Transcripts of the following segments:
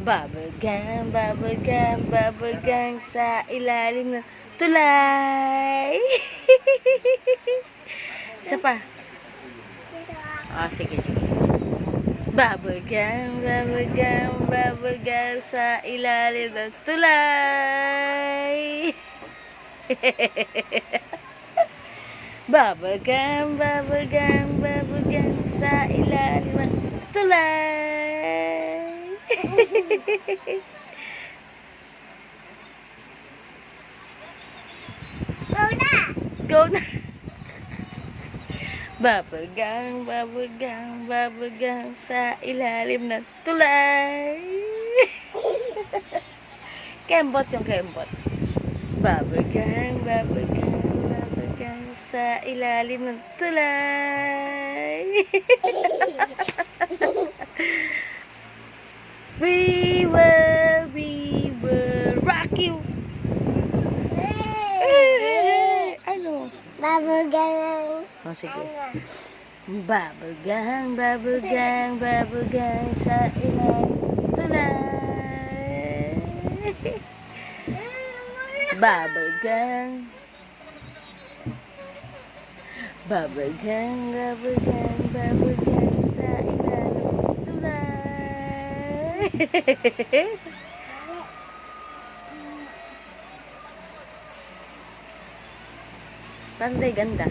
Bubble gang sa ilalim ng tulay. Isa pa. Sige. Bubble gang sa ilalim ng tulay. Bubble gang sa ilalim ng tulay. Go na. Bubble gang sa ilalim ng tulay. Kembot yung kembot. Bubble gang sa ilalim ng tulay. We will rock you. Ano? Bubble gang. Sige. Bubble gang sa ilalim ng tulay. Bubble gang sa ilalim ng tulay. Panday ganda.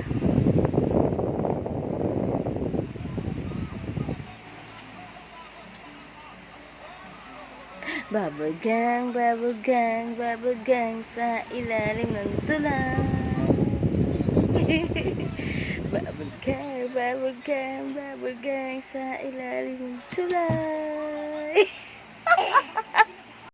Bubble gang sa ilalim ng tulay. Bubble gang sa ilalim ng tulay.